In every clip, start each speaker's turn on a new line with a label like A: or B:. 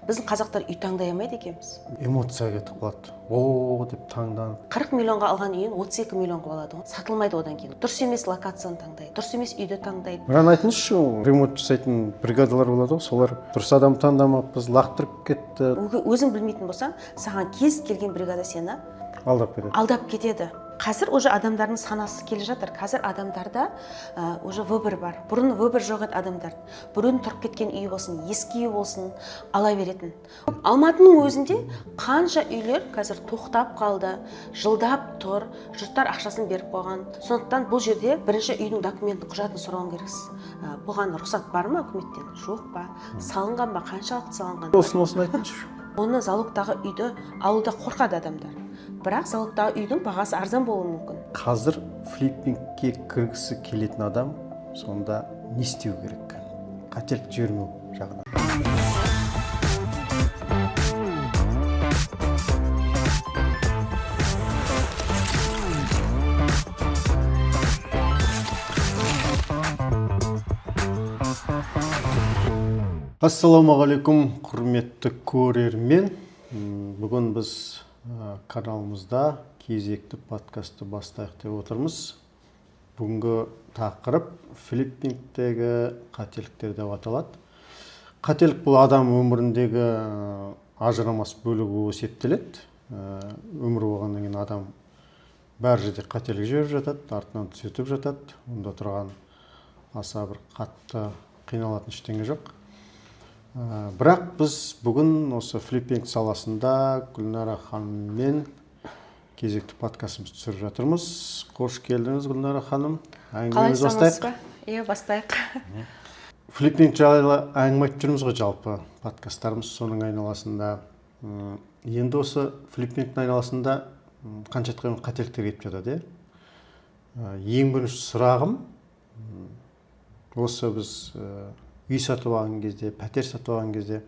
A: Біздің қазақтар үй таңдай алмайды екенбіз.
B: Эмоция кетіп қалады. О деп таңданып.
A: 40 миллионға алған үйін 32 миллион қылып алады ғой. Сатылмайды одан кейін. Дұрыс емес локацияны таңдайды. Дұрыс емес үйді таңдайды.
B: Маған айтыңызшы, ремонт жасайтын бригадалар болады ғой, солар дұрыс адам таңдамаппыз, лақтырып кетті.
A: Өзің білмейтін болсаң, саған кез келген бригада сені
B: Алдап кетеді.
A: Қазір уже адамдардың санасы келе жатыр. Қазір адамдарда уже выбор бар. Бұрын выбор жоқ еді адамдар. Бұрын тұрып кеткен үй болсын, ескі үй болсын, ала беретін. Алматының өзінде қанша үйлер қазір тоқтап қалды, жылдап тұр, жұрттар ақшасын беріп қойған. Сондықтан бұл жерде бірінші үйдің документін, құжатын сұрауың керексіз. Бұған рұқсат бар ма үкіметтен? Жоқ па? Салынған ба? Қаншалықты салынған?
B: Осын айтыңызшы.
A: Оны залогтағы үйді алуда қорқады адамдар. Бірақ залогтағы үйдің бағасы арзан болуы мүмкін.
B: Қазір флиппингке кіргісі келетін адам сонда не істеу керек? Қателік жібермеу жағынан. Ассалаумағалейкум, құрметті көрермен. Бүгін біз каналымызда кезекті подкасты бастайық деп отырмыз. Бүгінгі тақырып флиппингтегі қателіктер деп аталады. Қателік бұл адам өміріндегі ажырамас бөлігі есептеледі. Өмір болғаннан кейін адам бәр жерде қателік жіберіп жатады, артынан түзетіп жатады. Онда тұрған аса бір қатты қиналатын ештеңе жоқ. Бірақ біз бүгін осы флиппинг саласында Гүлнара ханыммен кезекті подкастымызды түсіріп жатырмыз. Қош келдіңіз, Гүлнара ханым.
A: Қалай саламатсыз ба? Иә, бастайық.
B: Флиппинг жайлы әңгіме айтып жүрміз ғой, жалпы подкасттарымыз соның айналасында. Енді осы флиппингтің айналасында қанша айтқанмен қателіктер кетіп жатады. Ең бірінші сұрағым, осы біз үй сатып алған кезде, пәтер сатып алған кезде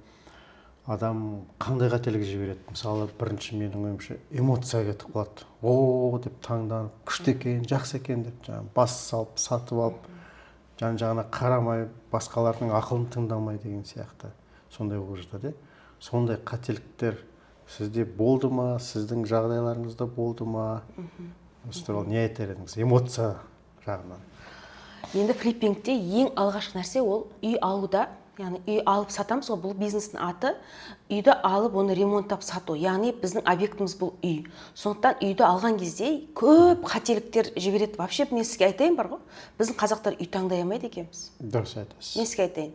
B: адам қандай қателік жібереді? Мысалы, бірінші менің ойымша эмоция кетіп қалады. О деп таңданып, күшті екен, жақсы екен деп бас салып, сатып алып, жан-жағына қарамай, басқалардың ақылын тыңдамай деген сияқты. Сондай болып жатады. Сондай қателіктер сізде болды ма? Сіздің жағдайларыңызда болды ма? Осы туралы не айтар едіңіз? Эмоция жағынан.
A: Енді флиппингте ең алғашқы нәрсе ол үй алуда, яғни үй алып сатамыз ғой, бұл бизнестің аты. Үйді алып, оны ремонттап сату, яғни біздің объектіміз бұл үй. Сондықтан үйді алған кезде көп қателіктер жібереді. Вообще мен сізге айтайын бар ғой, біздің қазақтар үй таңдай алмайды екенбіз.
B: Дұрыс айтасыз.
A: Мен сізге айтайын.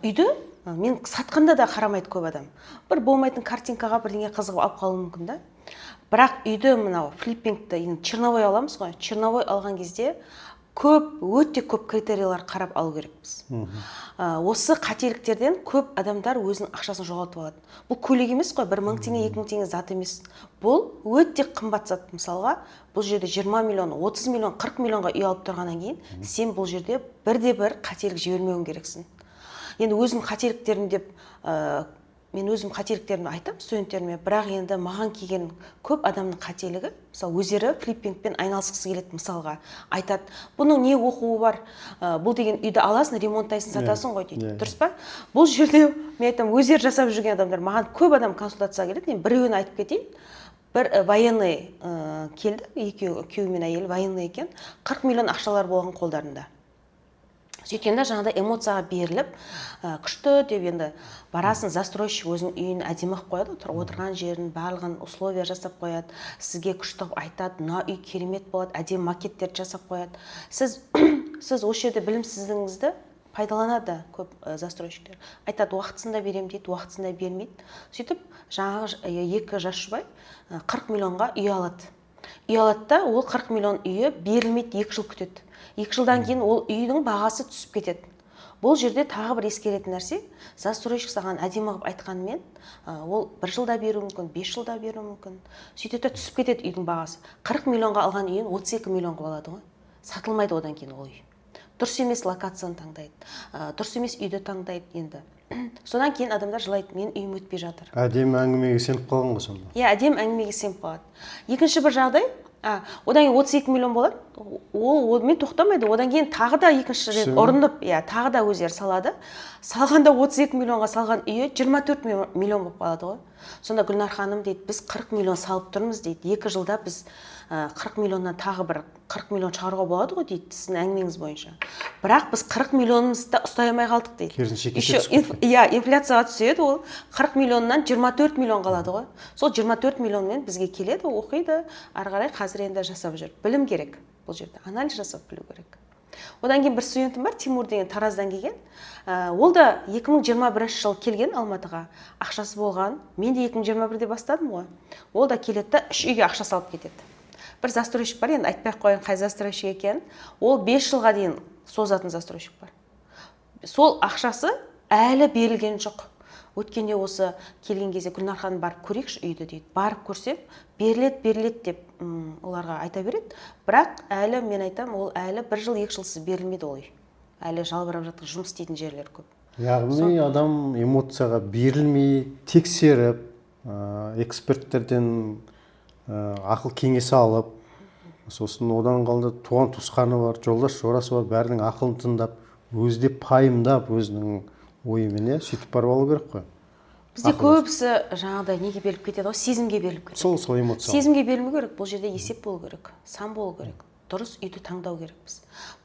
A: Үйді мен сатқанда да қарамайды көп адам. Бір болмайтын картинкаға бірдеңе қызығып алып қалуы мүмкін да. Бірақ үйді мынау флиппингті енді черновой аламыз ғой. Черновой алған кезде өте көп критериялар қарап алу керекпіз. Осы қателіктерден көп адамдар өзінің ақшасын жоғалтып алады. Бұл көйлек емес қой, 1000 теңге, 2000 теңге зат емес. Бұл өте қымбат зат. Мысалға, бұл жерде 20 миллион, 30 миллион, 40 миллионға үй алып тұрғаннан кейін, сен бұл жерде бірде-бір қателік жібермеуің керексің. Енді мен өзім қателіктерімді айтам студенттеріме, бірақ енді маған келген көп адамның қателігі, мысалы өздері флиппингпен айналысқысы келеді, мысалға айтады, бұның не оқуы бар, бұл деген үйді аласың, ремонттайсың, сатасың ғой дейді. Дұрыс па? Бұл жерде мен айтам, өздері жасап жүрген адамдар, маған көп адам консультацияға келеді. Мен біреуін айтып кетейін. Бір военный келді, екеуі мен әйел военный екен, 40 миллион ақшалар болған қолдарында. Сөйткенде жаңағыда эмоцияға беріліп, күшті деп енді барасын, застройщик өзінің үйін әдемі қылып қояды, отырған жерін барлығын условия жасап қояды, сізге күшті қылып айтады, мына үй керемет болады, әдемі макеттерді жасап қояды. Сіз осы жерде білімсіздігіңізді пайдаланады көп застройщиктер. Айтады, уақытысында берем дейді, уақытысында бермейді. Сөйтіп, жаңағы екі жас жұбай 40 миллионға үй алады. Үй алады да, ол 40 миллион үйі берілмейді, 2 жыл күтеді. 2 жылдан кейін ол үйдің бағасы түсіп кетеді. Бұл жерде тағы бір ескеретін нәрсе, застройщик саған әдемі қылып айтқанмен, ол 1 жылда беруі мүмкін, 5 жылда беруі мүмкін. Сөйтеді түсіп кетеді үйдің бағасы. 40 миллионға алған үйін 32 миллион қылып алады ғой. Сатылмайды одан кейін ол үй. Дұрыс емес локацияны таңдайды, дұрыс емес үйді таңдайды енді. Содан кейін адамдар жылайды, мен үйім өтпей жатыр.
B: Әдемі әңгімеге сеніп қалған ғой сонда.
A: Иә, әдемі әңгімеге сеніп қалады. Екінші бір жағдай, Одан кейін 32 миллион болады. Мен тоқтамайды. Одан кейін тағы да екінші рет ұрынып, тағы да өздері салады. Салғанда 32 миллионға салған үйі 24 миллион болып қалады ғой. Сонда Гүлнар ханым дейді, біз 40 миллион салып тұрмыз дейді. 2 жылда біз 40 миллионнан тағы бір 40 миллион шығаруға болады ғой дейді, сіздің әңгімеңіз бойынша. Бірақ біз 40 миллионымызды ұстай алмай қалдық дейді. Инфляцияға түседі, ол 40 миллионнан 24 миллион қалады ғой. Сол 24 миллионмен бізге келеді, оқиды, ары қарай қазір енді жасап жүр. Білім керек бұл жерде, анализ жасап білу керек. Одан кейін бір студентім бар, Тимур деген, Тараздан келген. Ол да 2021 жыл келген Алматыға, ақшасы болған. Мен де 2021-де бастадым ғой. Ол да келеді да 3 үйге ақша салып кетеді. Бір застройщик бар, енді айтпай қойын қай застройщик екен. Ол 5 жылға дейін созатын застройщик бар. Сол ақшасы әлі берілген жоқ. Өткенде осы келген кезде Гүлнар ханым барып көрейікші үйді дейді. Барып көрсем, беріледі деп оларға айта береді. Бірақ әлі мен айтам, ол әлі 1 жыл 2 жылсыз берілмейді ол үй. Әлі жалбырап жатқан жұмыс істейтін жерлер көп.
B: Яғни адам эмоцияға берілмей, тексеріп, эксперттерден ақыл кеңесі алып, сосын одан қалды туған туысқаны бар, жолдас жорасы бар, бәрінің ақылын тыңдап, өзі де пайымдап, өзінің ойымен сөйтіп барып алу керек қой.
A: Бізде көбісі жаңағыдай неге беріліп кетеді ғой, сезімге беріліп кетеді.
B: Сол эмоция.
A: Сезімге берілмеу керек, бұл жерде есеп болу керек, сан болу керек. Дұрыс үйді таңдау керекпіз.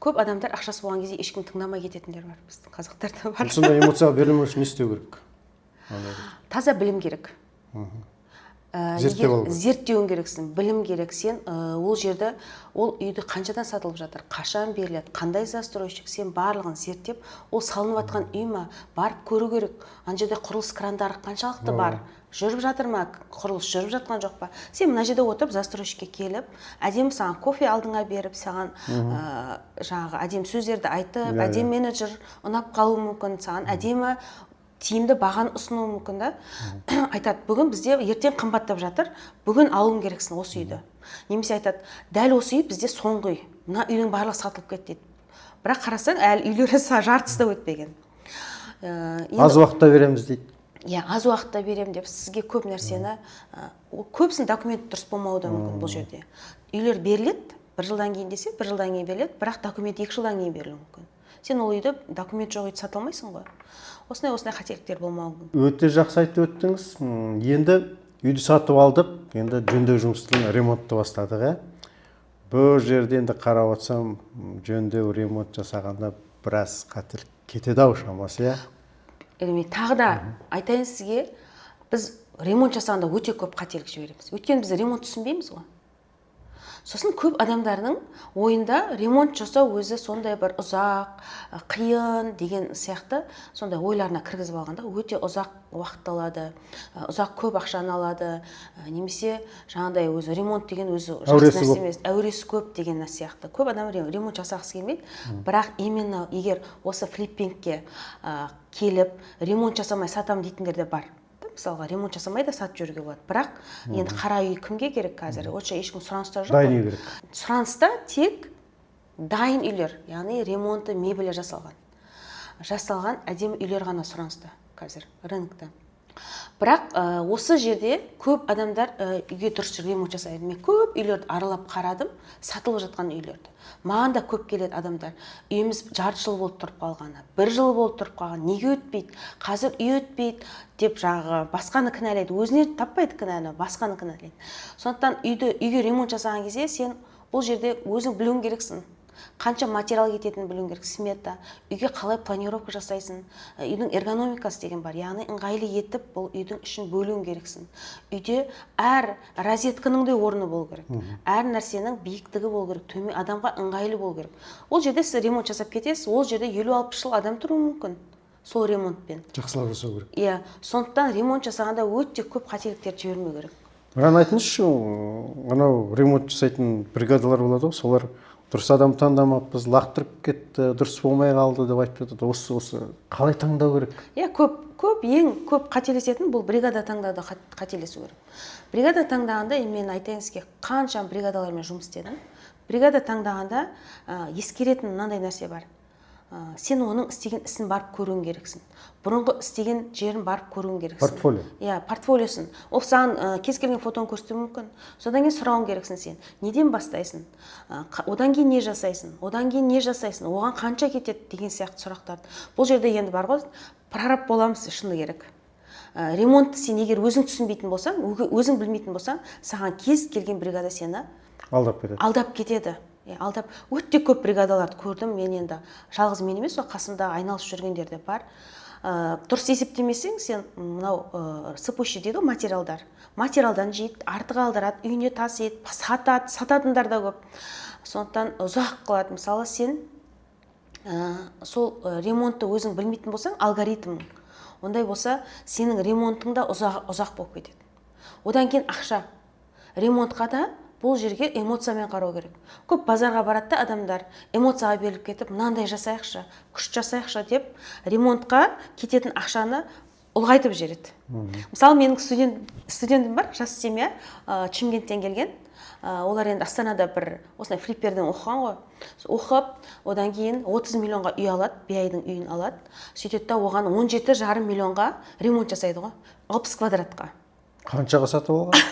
A: Көп адамдар ақшасы болған кезде ешкім тыңдамай кететіндер бар, біздің қазақтарда бар.
B: Сонда эмоцияға берілмеу үшін не істеу керек?
A: Таза білім керек. Зерттеуің керексің, білім керек. Сен ол жерді, ол үйді қаншадан сатылып жатыр, қашан беріледі, қандай застройщик, сен барлығын зерттеп, ол салынып жатқан үй ма, барып көру керек. Ана жерде құрылыс крандары қаншалықты бар, жүріп жатыр ма, құрылыс жүріп жатқан жоқ па. Сен мына жерде отырып застройщикке келіп, әдемі саған кофе алдыңа беріп, саған жаңағы әдемі сөздерді айтып, әдемі менеджер ұнап қалуы мүмкін, саған әдемі тиімді бағаны ұсынуы мүмкін да. Айтады, бүгін бізде ертең қымбаттап жатыр, бүгін алуың керексің осы үйді. Немесе айтады, дәл осы үй бізде соңғы үй, мына үйдің барлығы сатылып кетті дейді. Бірақ қарасаң, әлі үйлері жартысы да өтпеген.
B: Аз уақытта береміз дейді.
A: Аз уақытта берем деп сізге көп нәрсені, көбісінің документі дұрыс болмауы да мүмкін бұл жерде. Үйлер беріледі, 1 жылдан кейін десе, 1 жылдан кейін беріледі, бірақ документ 2 жылдан кейін берілуі мүмкін. Сен ол үйді документ жоқ үйді сата алмайсың ғой. Осындай қателіктер болмауы мүмкін.
B: Өте жақсы айтып өттіңіз. Енді үйді сатып алдық, енді жөндеу жұмыстарын ремонтты бастадық. Бұл жерде енді қарап отырсам, жөндеу ремонт жасағанда біраз қателік кетеді-ау шамасы,
A: Тағы да айтайын сізге, біз ремонт жасағанда өте көп қателік жібереміз. Өйткені біз ремонт түсінбейміз ғой. Сосын көп адамдардың ойында ремонт жасау өзі сондай бір ұзақ, қиын деген сияқты сондай ойларына кіргізіп алғанда өте ұзақ уақыт алады, ұзақ көп ақшаны алады, немесе жаңағыдай өзі ремонт деген өзі жақсы нәрсе емес, әуресі көп деген сияқты. Көп адам ремонт жасағысы келмейді, бірақ именно егер осы флиппингке келіп ремонт жасамай сатам дейтіндер де бар. Мысалға, ремонт жасамай да сатып жүруге болады. Бірақ енді қара үй кімге керек қазір? Онша ешкім сұраныста жоқ.
B: Дайын үй керек.
A: Сұраныста тек дайын үйлер, яғни ремонты, мебелі жасалған. Жасалған әдемі үйлер ғана сұраныста қазір рынокта. Бірақ осы жерде көп адамдар үйге дұрыс ремонт жасайды. Мен көп үйлерді аралап қарадым, сатылып жатқан үйлерді. Маған да көп келеді адамдар. Үйіміз жарты жыл болып тұрып қалғаны, 1 жыл болып тұрып қалған, неге өтпейді, қазір үй өтпейді деп жаңағы басқаны кінәлайды. Өзіне таппайды кінәні, басқаны кінәлайды. Сондықтан үйге ремонт жасаған кезде сен бұл жерде өзің білуің керексің. Қанша материал кететінін білуің керек, смета, үйге қалай планировка жасайсың, үйдің эргономикасы деген бар, яғни ыңғайлы етіп бұл үйдің ішін бөлуің керексің. Үйде әр розетканың да орны болу керек, әр нәрсенің биіктігі болу керек, төмен адамға ыңғайлы болу керек. Ол жерде сіз ремонт жасап кетесіз, ол жерде 50-60 жыл адам тұруы мүмкін сол ремонтпен.
B: Жақсылап жасау керек.
A: Сондықтан ремонт жасағанда өте көп қателіктер жібермеу керек.
B: Маған айтыңызшы, анау ремонт жасайтын бригадалар болады ғой, солар дұрыс адам таңдамаппыз, лақтырып кетті, дұрыс болмай қалды деп айтып жатады. Осы қалай таңдау керек?
A: Ең көп қателесетін бұл бригада таңдауда қателесу керек. Бригада таңдағанда, мен айтайын сізге қанша бригадалармен жұмыс істедім. Бригада таңдағанда ескеретін мынандай нәрсе бар. сен оның істеген ісін барып көруің керексің. Бұрынғы істеген жерін барып көруің керексің.
B: Портфолио.
A: Иә, портфолиосын. Ол саған кез келген фотоны көрсетуі мүмкін. Содан кейін сұрауың керексің сен. Неден бастайсың? Одан кейін не жасайсың? Одан кейін не жасайсың? Оған қанша кетеді деген сияқты сұрақтарды. Бұл жерде енді бар ғой, прораб боламыз шыны керек. Ремонтты сен егер өзің түсінбейтін болсаң, өзің білмейтін болсаң, саған кез келген бригада сені алдап кетеді. Алдап өте көп бригадаларды көрдім. Мен енді жалғыз мен емес, қасымда айналысып жүргендер де бар. Дұрыс есептемесең, сен мынау сыпущий дейді ғой, материалдан жейді, артық алдырады, үйіне тасиды, сатады, сататындар да көп. Сондықтан ұзақ қылады. Мысалы, сен сол ремонтты өзің білмейтін болсаң, алгоритм ондай болса, сенің ремонтың да ұзақ болып кетеді. Одан кейін ақша. Ремонтқа да бұл жерге эмоциямен қарау керек. Көп базарға барады да адамдар эмоцияға беріліп кетіп, мынандай жасайықшы, күш жасайықшы деп ремонтқа кететін ақшаны ұлғайтып жібереді. Мысалы, менің студентім бар, жас семья, Шымкенттен келген. Олар енді Астанада бір осындай флипперден оқыған ғой. Оқып, одан кейін 30 миллионға үй алады, BI-дің үйін алады. Сөйтеді да оған 17,5 миллионға ремонт жасайды ғой, 60 квадратқа.
B: Қаншаға сатып алған?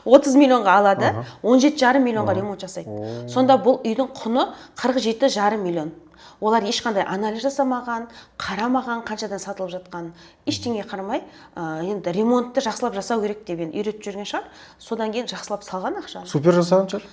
A: 30 миллионға алады, 17,5 миллионға ремонт жасайды. Сонда бұл үйдің құны 47,5 миллион. Олар ешқандай анализ жасамаған, қарамаған, қаншадан сатылып жатқан, ештеңе қарамай, енді ремонтты жақсылап жасау керек деп үйретіп жүрген шығар. Содан кейін жақсылап салған ақшаны.
B: Супер жасаған шығар?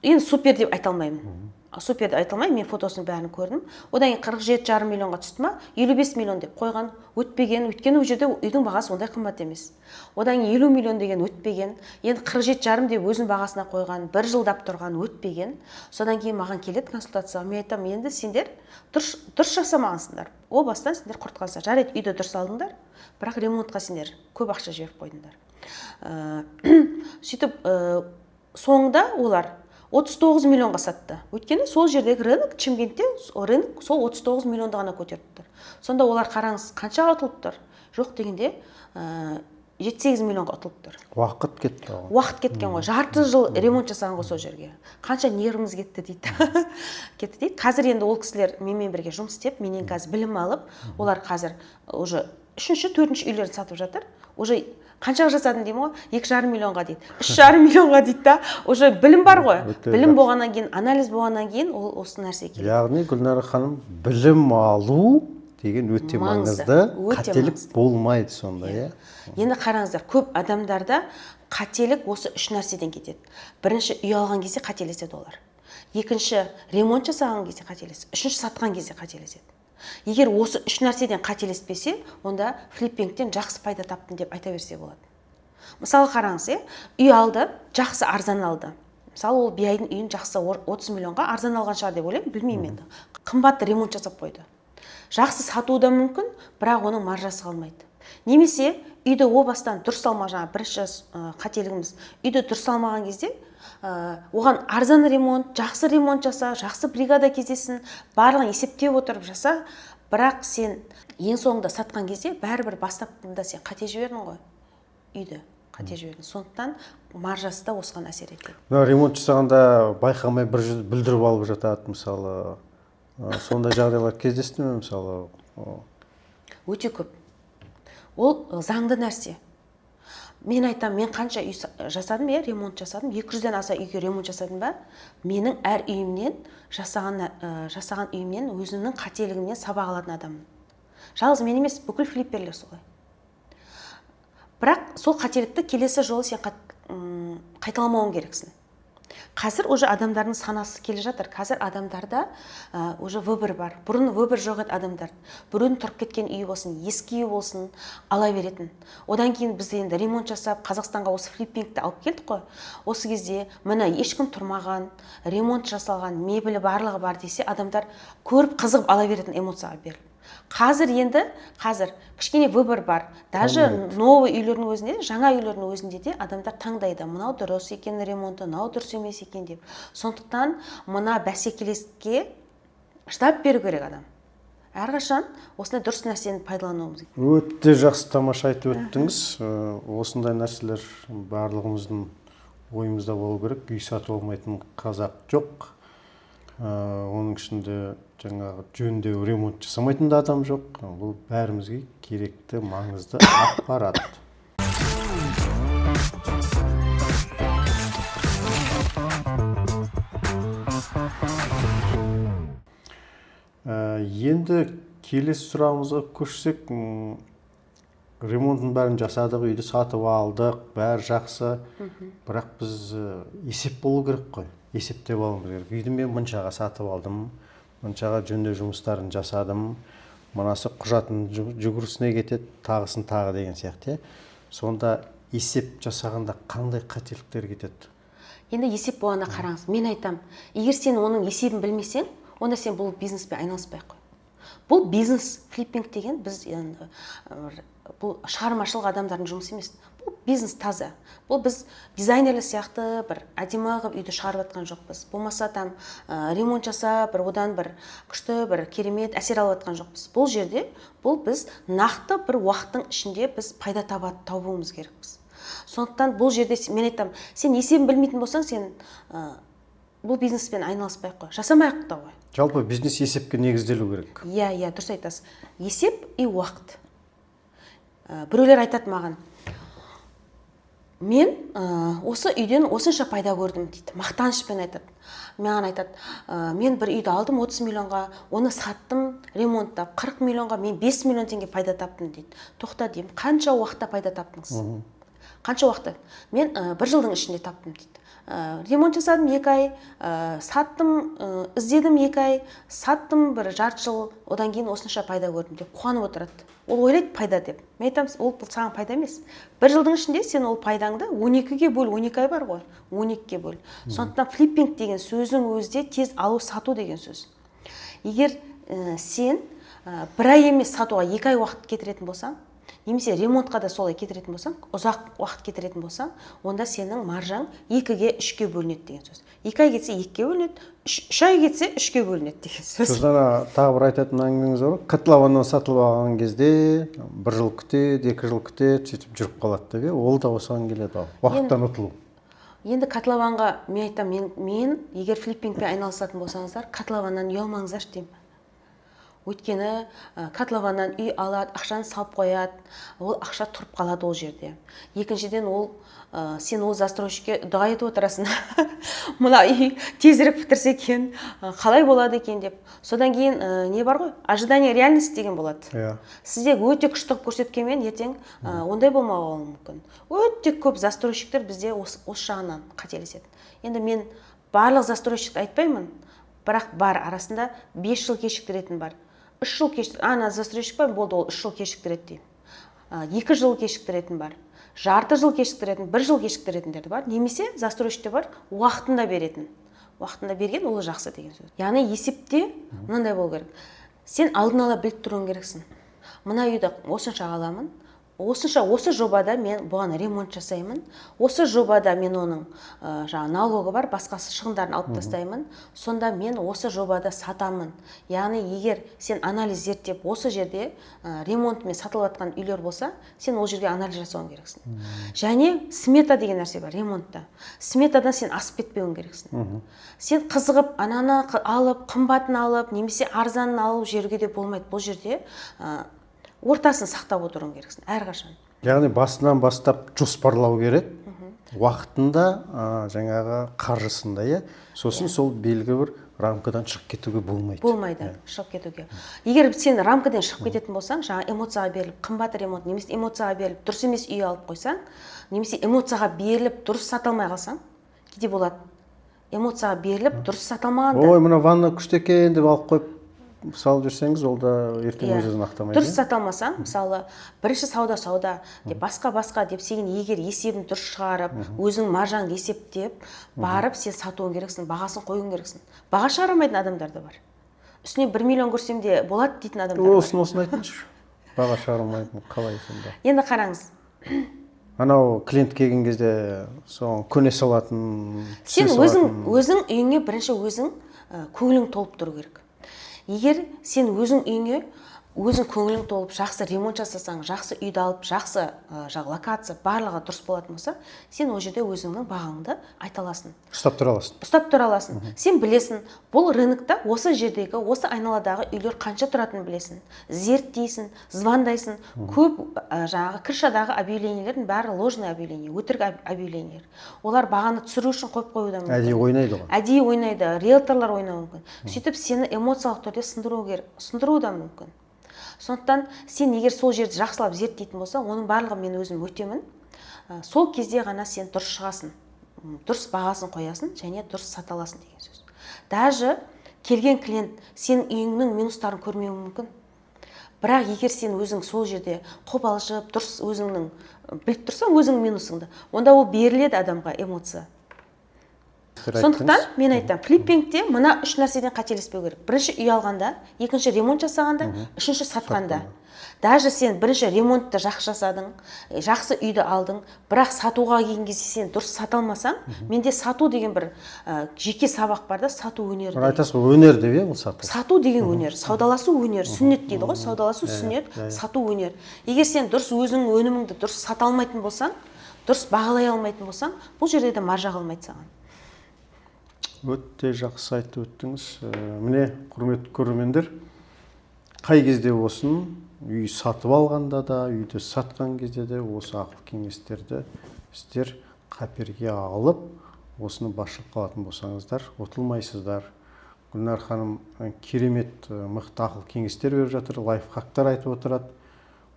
A: Енді супер деп айта алмаймын. Супер деп айта алмаймын, мен фотосын бәрін көрдім. Одан кейін 47,5 миллионға түсті ма, 55 миллион деп қойған, өтпеген. Өйткені ол жерде үйдің бағасы ондай қымбат емес. Одан кейін 50 миллион деген өтпеген. Енді 47,5 деп өзінің бағасына қойған, бір жылдап тұрған, өтпеген. Содан кейін маған келеді консультацияға. Мен айтамын, енді сендер дұрыс жасамағансыңдар. О бастан сендер құртқансыңдар. Жарайды, үйді дұрыс алдыңдар, бірақ ремонтқа сендер көп ақша жіберіп қойдыңдар. Сөйтіп, соңында олар 39 миллионға сатты. Өйткені сол жердегі рынок, Шымкентте рынок сол 39 миллионды ғана көтеріп тұр. Сонда олар қараңыз, қаншаға ұтылып тұр? Жоқ дегенде 7-8 миллионға ұтылып тұр.
B: Уақыт кетті.
A: Уақыт кеткен ғой. Жарты жыл ремонт жасаған ғой сол жерге. Қанша нервіміз кетті дейді. Кетті дейді. Қазір енді ол кісілер менімен бірге жұмыс істеп, менен қазір білім алып, олар қазір уже 3-4 үйлерді сатып жатыр. Уже қаншаға жасадың деймін ғой, 2,5 миллионға дейді, 3,5 миллионға дейді да, уже білім бар ғой. Білім болғаннан кейін, анализ болғаннан кейін ол осы нәрсе келеді.
B: Яғни Гүлнара ханым, білім алу деген өте маңызды, қателік болмайды сонда, иә?
A: Енді қараңыздар, көп адамдарда қателік осы 3 нәрседен кетеді. Бірінші, үй алған кезде қателеседі олар. Екінші, ремонт жасаған кезде қателеседі. Үшінші, сатқан кезде қателеседі. Егер осы 3 нәрседен қателеспесе, онда флиппингтен жақсы пайда таптым деп айта берсе болады. Мысалы қараңыз, үй алды, жақсы арзан алды. Мысалы ол BI-дің үйін жақсы 30 миллионға арзан алған шығар деп ойлаймын, білмеймін енді. Қымбатты ремонт жасап қойды. Жақсы сатуы да мүмкін, бірақ оның маржасы қалмайды. Немесе үйді о бастан дұрыс алмаған, бірінші қателігіміз, үйді дұрыс алмаған кезде оған арзан ремонт, жақсы ремонт жаса, жақсы бригада кездесін, барлығын есептеп отырып жаса, бірақ сен ең соңында сатқан кезде бәрібір бастапқында сен қате жібердің ғой, үйді қате жібердің. Сондықтан маржасы да осыған әсер етеді.
B: Ремонт жасағанда байқамай бір бүлдіріп алып жатады, мысалы. Сондай жағдайлар кездесті ме, мысалы?
A: Өте көп. Ол заңды нәрсе. Мен айтам, мен қанша үй жасадым, ремонт жасадым, 200-ден аса үйге ремонт жасадым ба, менің әр үйімнен, жасаған үйімнен, өзімнің қателігімнен сабақ алатын адаммын. Жалғыз мен емес, бүкіл флипперлер солай. Бірақ сол қателікті келесі жолы сен қайталамауың керексің. Қазір уже адамдардың санасы келе жатыр. Қазір адамдарда уже выбор бар. Бұрын выбор жоқ еді адамдар. Бұрын тұрып кеткен үй болсын, ескі үй болсын, ала беретін. Одан кейін біз енді ремонт жасап, Қазақстанға осы флиппингті алып келдік қой. Осы кезде мына ешкім тұрмаған, ремонт жасалған, мебелі барлығы бар десе, адамдар көріп қызығып ала беретін эмоцияға беріліп. Қазір кішкене выбор бар. Даже новый үйлердің өзінде, жаңа үйлердің өзінде де адамдар таңдайды. Мынау дұрыс екен ремонты, мынау дұрыс емес екен деп. Сондықтан мына бәсекелестікке шыдап беру керек адам. Әрқашан осындай дұрыс нәрсені пайдалануымыз керек.
B: Өте жақсы, тамаша айтып өттіңіз. Осындай нәрселер барлығымыздың ойымызда болу керек. Үй сатып алмайтын қазақ жоқ. Оның ішінде жаңағы жөндеу ремонт жасамайтын да адам жоқ. Бұл бәрімізге керекті, маңызды ақпарат. Енді келесі сұрағымызға көшсек, ремонтын бәрін жасадық, үйді сатып алдық, бәрі жақсы. Бірақ біз есеп болу керек қой. Есептеп алуымыз керек. Үйді мен мұншаға сатып алдым, мұншаға жөндеу жұмыстарын жасадым. Мынасы құжатын жүгірісіне кетеді, тағысын тағы деген сияқты. Сонда есеп жасағанда қандай қателіктер кетеді?
A: Енді есеп болғанда қараңыз, мен айтам, егер сен оның есебін білмесең, онда сен бұл бизнеспен айналыспай қой. Бұл бизнес, флиппинг деген біз бұл шығармашылық адамдардың жұмысы емес. Бұл бизнес таза. Бұл біз дизайнерлер сияқты бір әдемі қылып үйді шығарып жатқан жоқпыз. Болмаса там ремонт жасап, одан бір күшті, бір керемет әсер алып жатқан жоқпыз. Бұл жерде бұл біз нақты бір уақыттың ішінде біз пайда табуымыз керекпіз. Сондықтан бұл жерде мен айтам, сен есебін білмейтін болсаң, сен бұл бизнеспен айналыспай қой. Жасамай-ақ та қой.
B: Жалпы бизнес есепке негізделу керек.
A: Иә, дұрыс айтасыз. Есеп и уақыт. Біреулер айтады маған, мен осы үйден осынша пайда көрдім дейді. Мақтанышпен айтады. Маған айтады, мен бір үйді алдым 30 миллионға, оны саттым, ремонттап 40 миллионға, мен 5 миллион теңге пайда таптым дейді. Тоқта деймін, қанша уақытта пайда таптыңыз? Қанша уақытта? Мен 1 жылдың ішінде таптым дейді. Ремонт жасадым 2 ай, саттым, іздедім 2 ай, саттым бір жарты жыл, одан кейін осынша пайда көрдім деп қуанып отырады. Ол ойлайды пайда деп. Мен айтам, ол саған пайда емес. 1 жылдың ішінде сен ол пайдаңды 12-ге бөл, 12 ай бар ғой, 12-ге бөл. Сондықтан флиппинг деген сөздің өзі тез алу сату деген сөз. Егер сен 1 ай емес сатуға 2 ай уақыт кетіретін болсаң, немесе ремонтқа да солай кетіретін болсаң, ұзақ уақыт кетіретін болсаң, онда сенің маржаң 2-ге 3-ге бөлінеді деген сөз. 2 ай кетсе 2-ге бөлінеді, 3 ай кетсе 3-ге бөлінеді деген сөз.
B: Сосын тағы бір айтатын әңгімеңіз бар. Котлованнан сатылып алған кезде 1 жыл күтеді, 2 жыл күтеді, сөйтіп жүріп қалады деп. Ол да осыған келеді. Уақыттан ұтылу.
A: Енді котлованға мен айтам, мен егер флиппингпен айналысатын болсаңыздар, котлованнан ұялмаңыздар деймін. Өйткені котлованнан үй алады, ақшаны салып қояды, ол ақша тұрып қалады ол жерде. Екіншіден сен ол застройщикке дұға етіп отырасың. Мына үй тезірек бітірсе екен, қалай болады екен деп. Содан кейін не бар ғой? Ожидание реальность деген болады. Сізде өте күшті көрсеткенмен ертең ондай болмауы мүмкін. Өте көп застройщиктер бізде осы жағынан қателеседі. Енді мен барлық застройщикті айтпаймын, бірақ бар арасында 5 жыл кешіктіретін бар. 3 жыл кешіктіретін, застройщик бар, болды ол 3 жыл кешіктіреді деймін. 2 жыл кешіктіретін бар. Жарты жыл кешіктіретін, 1 жыл кешіктіретіндер бар. Немесе застройщиктер бар, уақытында беретін. Уақытында берген ол жақсы деген сөз. Яғни есепте мынандай болу керек. Сен алдын ала біліп тұруың керексің. Мына үйді осынша аламын. Осы жобада мен бұған ремонт жасаймын. Осы жобада мен оның налогы бар, басқасы шығындарын алып тастаймын. Сонда мен осы жобада сатамын. Яғни егер сен анализ зерттеп осы жерде ремонтмен сатылып жатқан үйлер болса, сен ол жерге анализ жасауың керексің. Және смета деген нәрсе бар ремонтта. Сметадан сен асып кетпеуің керексің. Сен қызығып ананы алып, қымбатын алып, немесе арзанын алып жерге де болмайды. Бұл жерде ортасын сақтап отыруың керексің, әрқашан.
B: Яғни басынан бастап жоспарлау керек, уақытында, жаңағы қаржысында, сосын сол белгі бір рамкадан шығып кетуге болмайды.
A: Болмайды, шығып кетуге. Егер сен рамкадан шығып кететін болсаң, жаңа эмоцияға беріліп, қымбат ремонт, немесе эмоцияға беріліп, дұрыс емес үй алып қойсаң, немесе эмоцияға беріліп, дұрыс саталмай қалсаң, кейде болады. Эмоцияға беріліп, дұрыс саталмағанда.
B: Ой, мына ванна күшті екен деп алып қойып салып жүрсеңіз, ол да ертең өзін ақтамайды.
A: Дұрыс саталмасаң, мысалы, бірінші сауда деп басқа деп сен егер есебін дұрыс шығарып, өзің маржаңды есептеп, барып сен сатуың керексің, бағасын қоюың керексің. Баға шығарамайтын адамдар да бар. Үстіне 1 миллион көрсем де болады дейтін адамдар бар.
B: Осын айтыңызшы. Баға шығарамайтын қалай сонда?
A: Енді қараңыз.
B: Анау клиент келген кезде соған көне салатын,
A: сен өзің үйіңе бірінші өзің көңілің толып тұру керек. Егер сен өзің үйіңе өзің көңілің толып жақсы ремонт жасасаң, жақсы үйді алып, жақсы локация барлығы дұрыс болатын болса, сен ол жерде өзіңнің бағаңды айта аласың.
B: ұстап тұра аласың.
A: Ұстап тұра аласың. Сен білесің, бұл рынокта осы жердегі, осы айналадағы үйлер қанша тұратынын білесің. Зерттейсің, звондайсың. Көп крышадағы объявлениелердің бәрі ложный объявление, өтірік объявлениелер. Олар бағаны түсіру үшін қойып қоюда мүмкін.
B: Әдейі ойнайды ғой.
A: Әдейі ойнайды, риэлторлар ойнауы мүмкін. Сөйтіп сені эмоциялық түрде сындыруы да мүмкін. Сондықтан сен егер сол жерді жақсылап зерттейтін болса, оның барлығын мен өзім өтемін. Сол кезде ғана сен дұрыс шығасың, дұрыс бағасын қоясың және дұрыс сата аласың деген сөз. Даже келген клиент сен үйіңнің минустарын көрмеуі мүмкін. Бірақ егер сен өзің сол жерде қобалжып, дұрыс өзіңнің біліп тұрсаң өзіңнің минусыңды, онда ол беріледі адамға эмоция. Сондықтан мен айтам, флиппингте мына үш нәрседен қателеспеу керек. Бірінші үй алғанда, екінші ремонт жасағанда, үшінші сатқанда. Даже сен бірінші ремонтты жақсы жасадың, жақсы үйді алдың, бірақ сатуға келген кезде сен дұрыс сата алмасаң, менде сату деген бір жеке сабақ бар да, сату өнері.
B: Айтасыз ғой, өнер деп бұл сату.
A: Сату деген өнер, саудаласу өнер, сүннет дейді ғой, саудаласу сүннет, сату өнер. Егер сен дұрыс өзіңнің өніміңді дұрыс сата алмайтын болсаң, дұрыс бағалай алмайтын болсаң, бұл жерде де маржа қалмайды саған.
B: Өте жақсы айтып өттіңіз. Міне, құрметті көрермендер, қай кезде болсын, үй сатып алғанда да, үйді сатқан кезде де осы ақыл кеңестерді сіздер қаперге алып, осыны басшылыққа алатын болсаңыздар, ұтылмайсыздар. Гүлнар ханым керемет мықты ақыл кеңестер беріп жатыр, лайфхактар айтып отырады.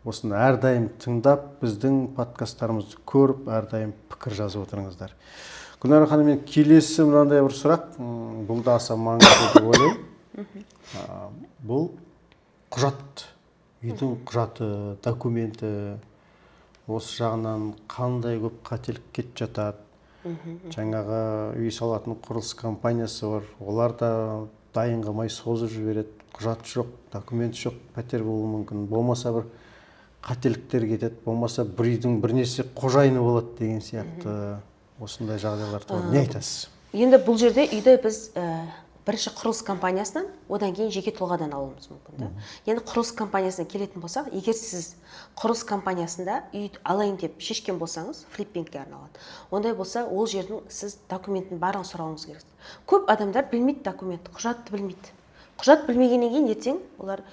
B: Осыны әрдайым тыңдап, біздің подкасттарымызды көріп, әрдайым пікір жазып отырыңыздар. Гүлнар ханым, мен келесі мынандай бір сұрақ, бұл да аса маңызды деп ойлаймын. Бұл құжат, үйдің құжаты, документі, осы жағынан қандай көп қателік кетіп жатады. Жаңағы үй салатын құрылыс компаниясы бар, олар да дайын қылмай созып жібереді. Құжат жоқ, документ жоқ, пәтер болуы мүмкін. Болмаса бір қателіктер кетеді, болмаса бір үйдің бірнеше қожайыны болады деген сияқты. Осындай жағдайлар туралы не айтасыз?
A: Енді бұл жерде үйді біз бірінші құрылыс компаниясынан, одан кейін жеке тұлғадан алуымыз мүмкін. Енді құрылыс компаниясына келетін болсақ, егер сіз құрылыс компаниясында үйді алайын деп шешкен болсаңыз, флиппингке арналады. Ондай болса, ол жердің сіз документтің барлығын сұрауыңыз керек. Көп адамдар білмейді документті, құжатты білмейді. Құжат білмегеннен кейін ертең олар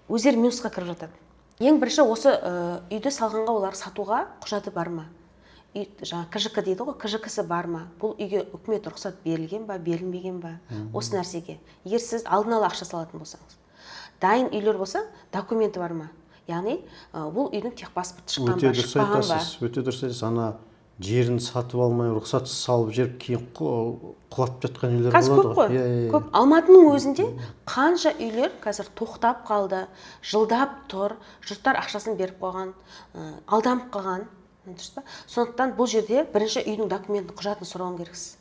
A: өздері минусқа кіріп жатады. Ең бірінші осы үйді салғанға олар сатуға құжаты бар ма? Жаңа КЖК дейді ғой, КЖК-сі бар ма? Бұл үйге үкімет рұқсат берілген ба, берілмеген ба? Осы нәрсеге. Егер сіз алдын ала ақша салатын болсаңыз. Дайын үйлер болса, документі бар ма? Яғни, бұл үйдің техпаспорты шыққан ба, шықпаған ба?
B: Өте дұрыс айтасыз. Ана жерін сатып алмай, рұқсатсыз салып жеріп, кейін құлап жатқан үйлер болады ғой.
A: Қазір көп қой. Көп. Алматының өзінде қанша үйлер қазір тоқтап қалды, жылдап тұр, жұрттар ақшасын беріп қойған, алданып қалған. Сондықтан бұл жерде бірінші үйдің документін, құжатын сұрауың керексіз.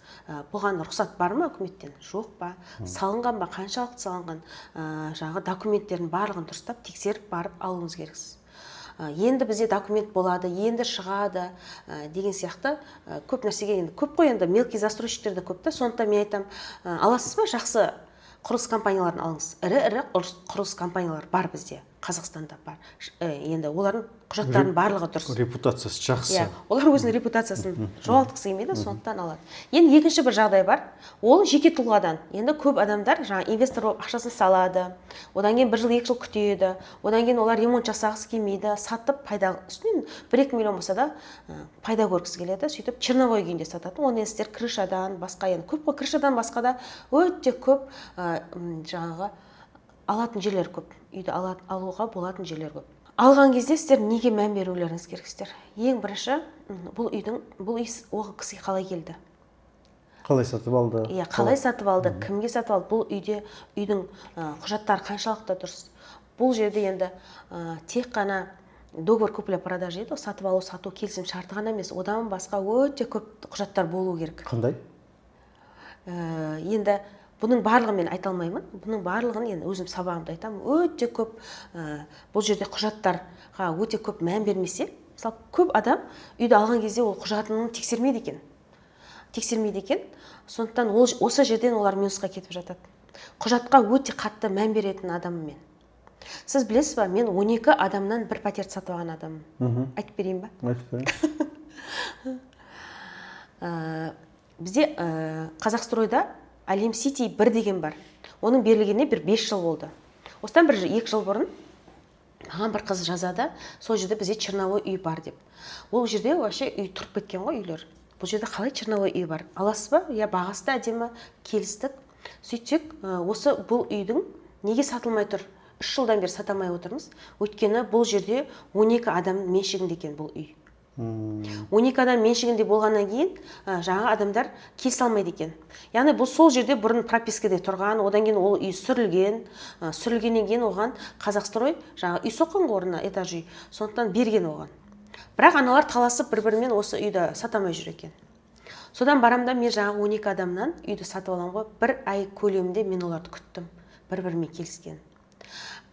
A: Бұған рұқсат бар ма үкіметтен? Жоқ па? Салынған ба? Қаншалықты салынған? Жаңағы документтерін барлығын дұрыстап тексеріп барып алуыңыз керексіз. Енді бізде документ болады, енді шығады деген сияқты көп нәрсеге енді көп қой, енді мелкий застройщиктер де көп та. Сондықтан мен айтам, аласыз ба, жақсы құрылыс компанияларын алыңыз. Ірі құрылыс компаниялар бар бізде, Қазақстанда бар. Енді олардың құжаттарының барлығы дұрыс.
B: Репутациясы жақсы.
A: Олар өзінің репутациясын жоғалтқысы келмейді, сондықтан алады. Енді екінші бір жағдай бар, ол жеке тұлғадан. Енді көп адамдар жаңа инвестор болып ақшасын салады, одан кейін 1 жыл 2 жыл күтеді, одан кейін олар ремонт жасағысы келмейді, сатып пайда үстінен 1-2 миллион болса да пайда көргісі келеді, сөйтіп черновой күйінде сатады. Оны сіздер крышадан басқа, енді көп қой, крышадан басқа да өте көп жаңағы алатын жерлер көп, үйді алуға болатын жерлер көп. Алған кезде сіздер неге мән берулеріңіз керексіздер? Ең бірінші, бұл үй оған кісіге қалай келді?
B: Қалай сатып алды?
A: Қалай сатып алды, кімге сатып алды? Бұл үйдің құжаттары қаншалықты дұрыс? Бұл жерде енді тек қана договор купля-продажа еді, сатып алу, сату келісім шарты ғана емес, одан басқа өте көп құжаттар болу керек.
B: Қандай?
A: Енді бұның барлығын мен айта алмаймын. Бұның барлығын енді өзім сабағымда айтамын. Өте көп бұл жерде құжаттарға өте көп мән бермесе, мысалы көп адам үйді алған кезде ол құжатын тексермейді екен. Сондықтан осы жерден олар минусқа кетіп жатады. Құжатқа өте қатты мән беретін адаммен Сіз білесіз ба, мен 12 адамнан бір пәтерді сатып алған адаммын. Айтып берейін ба?
B: Айтып берейін.
A: Бізде Қазақстройда Әлем Сити 1 деген бар. Оның берілгеніне бір 5 жыл болды. Осыдан бір 2 жыл бұрын маған бір қыз жазады, сол жерде бізде черновой үй бар деп. Ол жерде вообще үй тұрып кеткен ғой, үйлер. Бұл жерде қалай черновой үй бар? Аласыз ба? Я бағасы да әдемі, келістік. Сөйтсек, осы бұл үйдің неге сатылмай тұр? 3 жылдан бері сата алмай отырмыз. Өйткені бұл жерде 12 адам меншігінде екен бұл үй. 12 адам меншігінде болғаннан кейін жаңа адамдар келісе алмайды екен. Яғни бұл сол жерде бұрын пропискада тұрған, одан кейін ол үй сүрілген, сүрілгеннен кейін оған Қазақстрой жаңа үй соққан орнына этаж үй, сондықтан берген оған. Бірақ аналар таласып бір-бірімен осы үйді сата алмай жүр екен. Содан барамда мен жаңағы 12 адамнан үйді сатып аламын ғой, 1 ай көлемінде мен оларды күттім, бір-бірімен келіскен.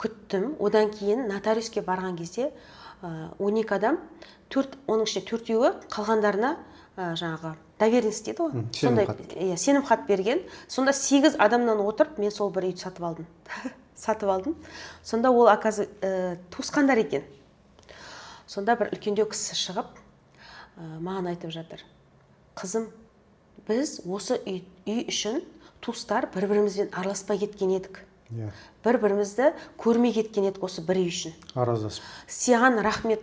A: Күттім, одан кейін нотариуске барған кезде 12 адам, оның ішінде 4-еуі қалғандарына жаңағы доверенность дейді ғой. Сондай сенім хат берген. Сонда 8 адамнан отырып мен сол бір үйді сатып алдым. Сатып алдым. Сонда ол туысқандар екен. Сонда бір үлкендеу кісі шығып маған айтып жатыр. Қызым, біз осы үй үшін туыстар бір-бірімізбен араласпай кеткен едік. Бір-бірімізді көрмей кеткен едік осы бір үй үшін.
B: Араздасып.
A: Саған рахмет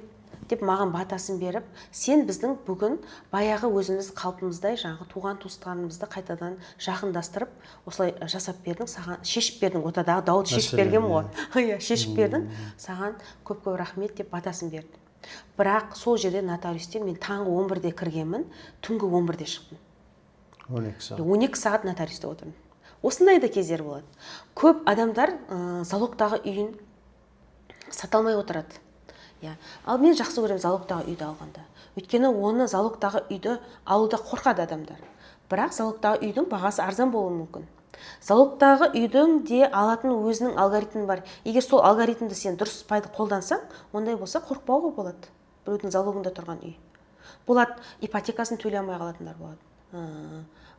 A: деп маған батасын беріп, сен біздің бүгін баяғы өзіміз қалпымыздай жаңағы туған туыстарымызды қайтадан жақындастырып, осылай жасап бердің, саған шешіп бердің, ортадағы дауды шешіп берген ғой. Иә, шешіп бердің, саған көп-көп рахмет деп батасын берді. Бірақ сол жерде нотариустен мен таңғы 11-де кіргенмін, түнгі 11-де шықтым. 12 сағат нотариусте отырдым. Осындай да кездер болады. Көп адамдар залогтағы үйін сата алмай отырады. Ал мен жақсы көремін залогтағы үйді алғанда. Өйткені оны залогтағы үйді алуда қорқады адамдар. Бірақ залогтағы үйдің бағасы арзан болуы мүмкін. Залогтағы үйдің де алатын өзінің алгоритмі бар. Егер сол алгоритмді сен дұрыс қолдансаң, ондай болса қорықпауға болады. Біреудің залогында тұрған үй. Болады, ипотекасын төлей алмай қалатындар болады.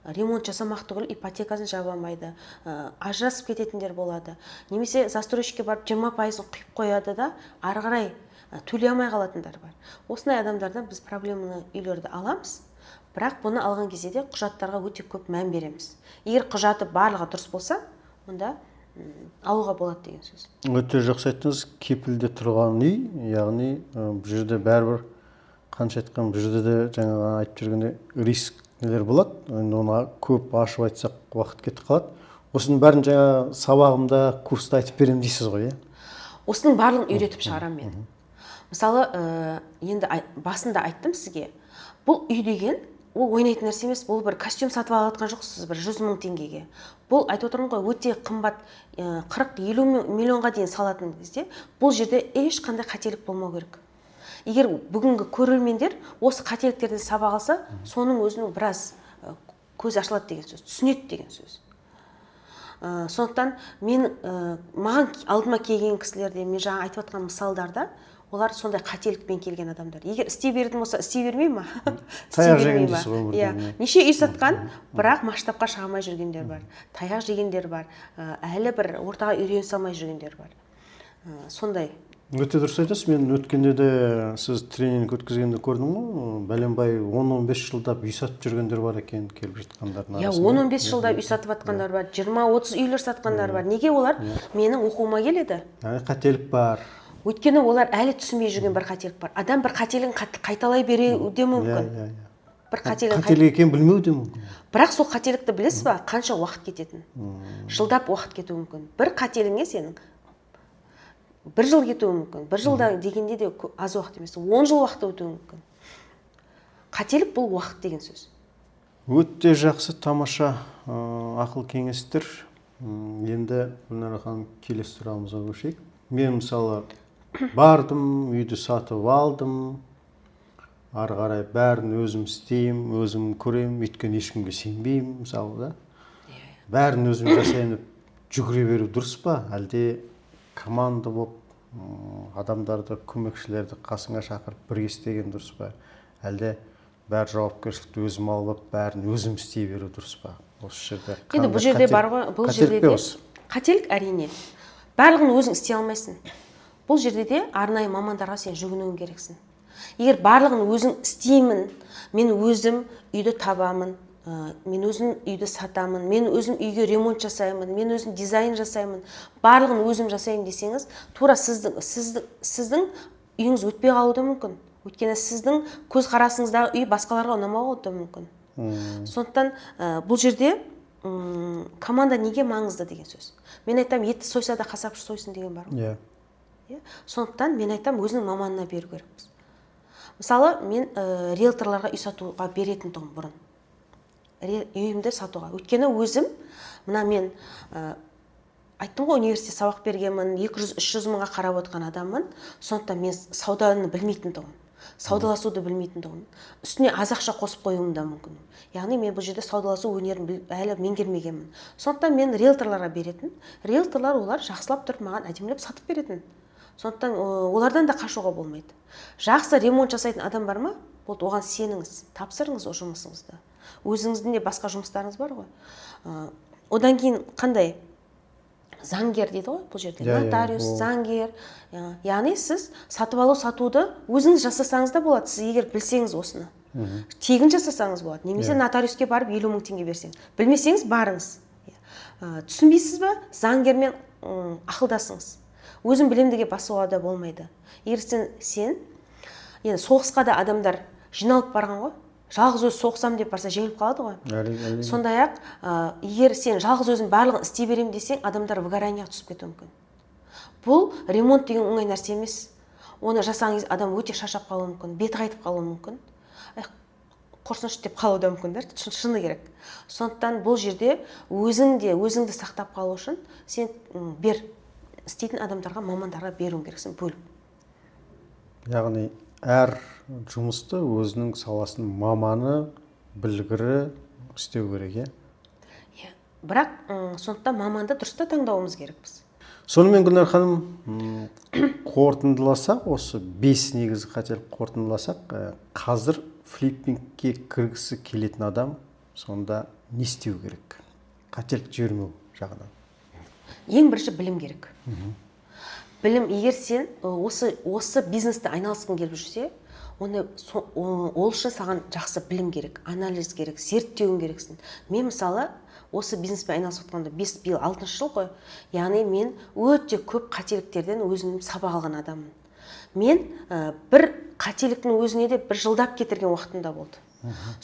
A: Ремонт жасамақ түгіл ипотекасын жаба алмайды, ажырасып кететіндер болады. Немесе застройщикке барып 20%-ын құйып қояды да, ары қарай төлей алмай қалатындар бар. Осындай адамдардан біз проблеманы үйлерді аламыз, бірақ бұны алған кезде де құжаттарға өте көп мән береміз. Егер құжаты барлығы дұрыс болса, онда алуға болады деген сөз.
B: Өте жақсы айттыңыз, кепілде тұрған үй, яғни бұл жерде бәрібір қанша айтқан, бұл жерде де жаңа айтып жүргенде риск нелер болады. Оны көп ашып айтсақ уақыт кетіп қалады. Осының бәрін жаңа сабағымда, курста айтып беремін дейсіз ғой,
A: Осының барлығын үйретіп шығарам мен. Мысалы, енді басында айттым сізге, бұл үй деген, ол ойнайтын нәрсе емес, бұл бір костюм сатып алатқан жоқсыз, бір 100 мың теңгеге. Бұл айтып отырмын ғой, өте қымбат, 40-50 миллионға дейін салатын кезде, бұл жерде ешқандай қателік болмау керек. Егер бүгінгі көрермендер осы қателіктерден сабақ алса, соның өзінің біраз көз ашылады деген сөз, түсінеді деген сөз. Сондықтан маған алдыма келген кісілерде, мен жаңа айтып жатқан мысалдарда, олар сондай қателікпен келген адамдар. Егер істей бердім болса, істей бермей ма?
B: Таяқ жеген дейсіз ғой.
A: Неше үй сатқан, бірақ масштабқа шыға алмай жүргендер бар. Таяқ жегендер бар, әлі бір ортаға үйренісе салмай жүргендер бар. Сондай.
B: Өте дұрыс айтасыз. Мен өткенде де сіз тренинг өткізгенде көрдім ғой, бәленбай 10-15 жылдап үй сатып жүргендер бар екен, келіп жатқандардың арасында.
A: 10-15 жылдап үй сатып жатқандар бар, 20-30 үйлер сатқандар бар. Неге олар менің оқуыма келеді?
B: Қателік бар.
A: Өйткені олар әлі түсінбей жүрген бір қателік бар. Адам бір қателігін қайталай беруі де мүмкін. Бір
B: қателік екенін білмеуі де мүмкін.
A: Бірақ сол қателікті білесіз ба, қанша уақыт кететінін? Жылдап уақыт кетуі мүмкін. Бір қателігіңе сенің 1 жыл кетуі мүмкін. 1 жылда дегенде де аз уақыт емес, 10 жыл уақыт өтуі мүмкін. Қателік бұл уақыт деген сөз.
B: Өте жақсы, тамаша ақыл кеңестер. Енді Гүлнара ханым, келесі сұрағымызға көшейік. Мен мысалы бардым, үйді сатып алдым, ары қарай бәрін өзім істеймін, өзім көремін, өйткені ешкімге сенбеймін, мысалы да. Бәрін өзім жасайын деп жүгіре беру дұрыс па? Әлде команда болып, адамдарды, көмекшілерді қасыңа шақырып бірге істеген дұрыс па? Әлде бәр жауапкершілікті өзім алып, бәрін өзім істей беру дұрыс па? Осы жерде
A: енді бұл жерде бар ғой, бұл жерде де қателік әрине. барлығын өзің істей алмайсың. Бұл жерде де арнайы мамандарға сен жүгінуің керексің. Егер барлығын өзің істеймін, мен өзім үйді табамын, мен өзім үйді сатамын, мен өзім үйге ремонт жасаймын, мен өзім дизайн жасаймын, барлығын өзім жасаймын десеңіз, тура сіздің үйіңіз өтпей қалуы да мүмкін. Өйткені сіздің көз қарасыңыздағы үй басқаларға ұнамауы да мүмкін. Сондықтан бұл жерде команда неге маңызды деген сөз. Мен айтам, етті сойса да қасапшы сойсын деген бар ғой. Сондықтан мен айтам, өзінің маманына беру керекпіз. Мысалы, мен риэлторларға үй сатуға беретін тұғым бұрын. Үйімді сатуға. Өйткені өзім, мына мен айттым ғой, университет сабақ бергенмін, 200-300 мыңға қарап отқан адаммын. Сондықтан мен сауданы білмейтін тұғым. Саудаласуды білмейтін тұғым. Үстіне аз ақша қосып қоюым да мүмкін. Яғни мен бұл жерде саудаласу өнерін әлі меңгермегенмін. Сондықтан мен риэлторларға беретін. Риэлторлар олар жақсылап тұрып маған әдемілеп сатып беретін. Сондықтан олардан да қашуға болмайды. Жақсы ремонт жасайтын адам бар ма? Болды, оған сеніңіз, тапсырыңыз о жұмысыңызды. Өзіңіздің де басқа жұмыстарыңыз бар ғой. Одан кейін қандай? Заңгер дейді ғой бұл жерде. Нотариус, заңгер. Яғни сіз сатып алу сатуды өзіңіз жасасаңыз да болады. Сіз егер білсеңіз осыны. Тегін жасасаңыз болады. Немесе нотариуске барып 50 мың теңге берсеңіз. Білмесеңіз барыңыз. Түсінбейсіз ба? Заңгермен ақылдасыңыз. Өзім білемдіге басуға да болмайды. Егер сен енді соғысқа да адамдар жиналып барған ғой. Жалғыз өз соғысам деп барса жеңіліп қалады ғой. Сондай-ақ, егер сен жалғыз өзің барлығын істей берем десең, адамдар выгоранияға түсіп кетуі мүмкін. Бұл ремонт деген оңай нәрсе емес. Оны жасаңыз адам өте шаршап қалуы мүмкін, беті қайтып қалуы мүмкін. Құрсыншы деп қалуы да мүмкін, шыны керек. Сондықтан бұл жерде өзіңді сақтап қалу үшін сен істейтін адамдарға, мамандарға беруің керексің, бөліп.
B: Яғни әр жұмысты өзінің саласының маманы, білгірі істеу керек,
A: Бірақ сондықтан маманды дұрыста таңдауымыз керекпіз.
B: Сонымен Гүлнар ханым, қорытындыласақ, осы 5 негізгі қателік қорытындыласақ, қазір флиппингке кіргісі келетін адам сонда не істеу керек? Қателік жібермеу жағынан.
A: Ең бірінші білім керек. Білім, егер сен осы бизнесті айналысқың келіп жүрсе, ол үшін саған жақсы білім керек, анализ керек, зерттеуің керексің. Мен мысалы осы бизнеспен айналысып отқанда 6 жыл ғой. Яғни мен өте көп қателіктерден өзім сабақ алған адаммын. Мен бір қателіктің өзіне де бір жылдап кетірген уақытымда болды.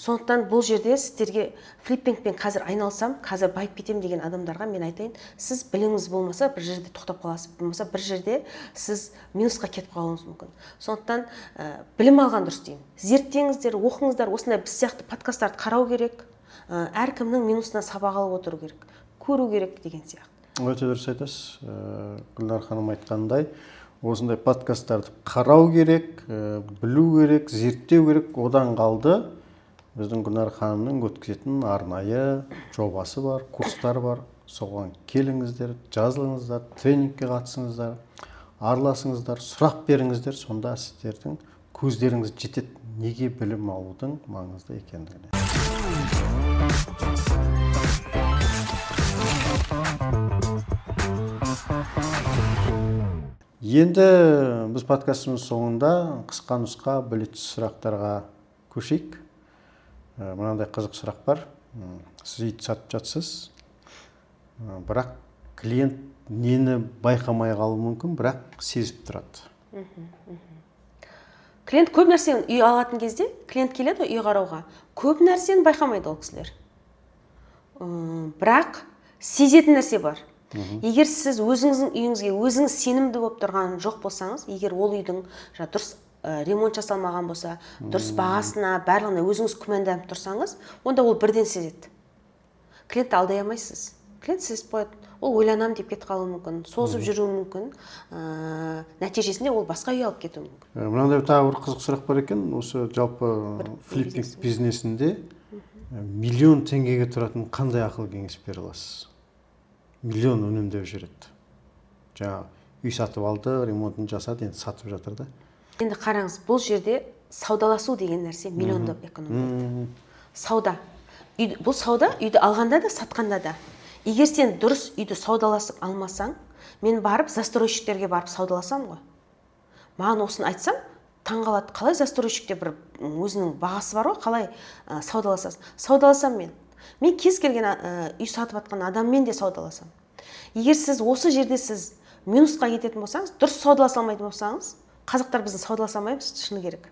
A: Сондықтан бұл жерде сіздерге флиппингпен қазір айналсам, қазір байып кетем деген адамдарға мен айтайын, сіз біліміңіз болмаса, бір жерде тоқтап қаласыз, болмаса бір жерде сіз минусқа кетіп қалуыңыз мүмкін. Сондықтан білім алған дұрыс деймін. Зерттеңіздер, оқыңыздар, осындай біз сияқты подкасттарды қарау керек, әркімнің минусынан сабақ алып отыру керек, көру керек деген сияқты.
B: Өте дұрыс айтасыз. Гүлнар ханым айтқандай, осындай подкасттарды қарау керек, білу керек, зерттеу керек. Одан қалды біздің Гүлнар ханымның өткізетін арнайы жобасы бар, курстар бар. Соған келіңіздер, жазылыңыздар, тренингке қатысыңыздар, араласыңыздар, сұрақ беріңіздер. Сонда сіздердің көздеріңіз жетеді неге білім алудың маңызды екендігіне. Енді біз подкастымыз соңында қысқа нұсқа білетсіз сұрақтарға көшейік. Мынандай қызық сұрақ бар. Сіз ит сатып жатсыз, бірақ клиент нені байқамай қалуы мүмкін, бірақ сезіп тұрады.
A: Клиент көп нәрсені үй алатын кезде, клиент келеді үй қарауға, көп нәрсені байқамайды ол кісілер. Бірақ сезетін нәрсе бар. Егер сіз өзіңіздің үйіңізге өзіңіз сенімді болып тұрған жоқ болсаңыз, егер ол үйдің дұрыс ремонт жасалмаған болса, дұрыс бағасына, барлығына өзіңіз күмәнданып тұрсаңыз, онда ол бірден сезеді. Клиентті алдай алмайсыз. Клиент сезіп қояды. Ол ойланам деп кетіп қалуы мүмкін, созып жүруі мүмкін, нәтижесінде ол басқа үй алып кетуі мүмкін.
B: Мынандай тағы бір қызық сұрақ бар екен. Осы жалпы флиппинг бизнесінде миллион теңгеге тұратын қандай ақыл кеңес бере аласыз? Миллион үнемдеп жүреді. Жаңа үй сатып алды, ремонтын жасады, енді сатып жатыр да.
A: Енді қараңыз, бұл жерде саудаласу деген нәрсе миллиондап экономика. Сауда. Бұл сауда үйді алғанда да, сатқанда да. Егер сен дұрыс үйді саудаласып алмасаң, мен барып застройщиктерге барып саудаласам ғой. Маған осыны айтсам, таңғалады, қалай застройщикте бір өзінің бағасы бар ғой, қалай саудаласасың. Саудаласам мен. Мен кез келген үй сатып атқан адаммен де саудаласам. Егер сіз осы жерде сіз минусқа кететін болсаңыз, дұрыс саудаласа алмайтын болсаңыз, қазақтар біздің саудаласа алмаймыз, шыны керек.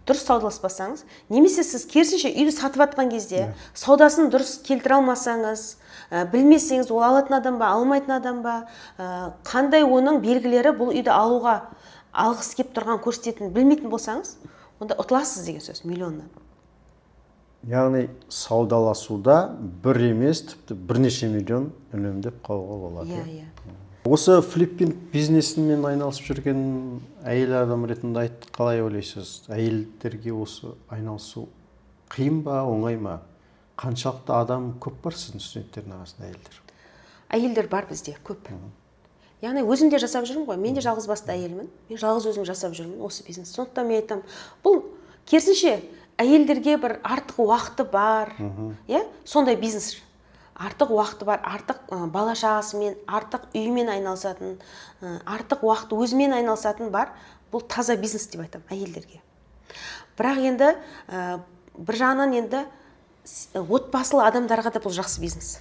A: Дұрыс саудаласпасаңыз, немесе сіз керісінше үйді сатып атқан кезде саудасын дұрыс келтіре алмасаңыз, білмесеңіз, ол алатын адам ба, алмайтын адам ба, қандай оның белгілері бұл үйді алуға алғысы кеп тұрған көрсететінін білмейтін болсаңыз, онда ұтыласыз деген сөз, миллионнан.
B: Яғни саудаласуда бір емес, тіпті бірнеше миллион үнемдеп қалуға болады.
A: Иә.
B: Осы флиппинг бизнесімен айналысып жүрген әйел адам ретінде айтты, қалай ойлайсыз? Әйелдерге осы айналысу қиын ба, оңай ма? Қаншалықты адам көп бар сіздің студенттердің арасында әйелдер?
A: Әйелдер бар бізде, көп. Яғни өзім де жасап жүрмін ғой, мен де жалғыз басты әйелмін. Мен жалғыз өзім жасап жүрмін осы бизнес. Сондықтан мен айтамын, бұл керісінше әйелдерге бір артық уақыты бар, сондай бизнес. Артық уақыты бар, артық бала шағасымен, артық үймен айналысатын, артық уақыт өзімен айналысатын бар. Бұл таза бизнес деп айтамын әйелдерге. Бірақ енді бір жағынан енді отбасылы адамдарға да бұл жақсы бизнес.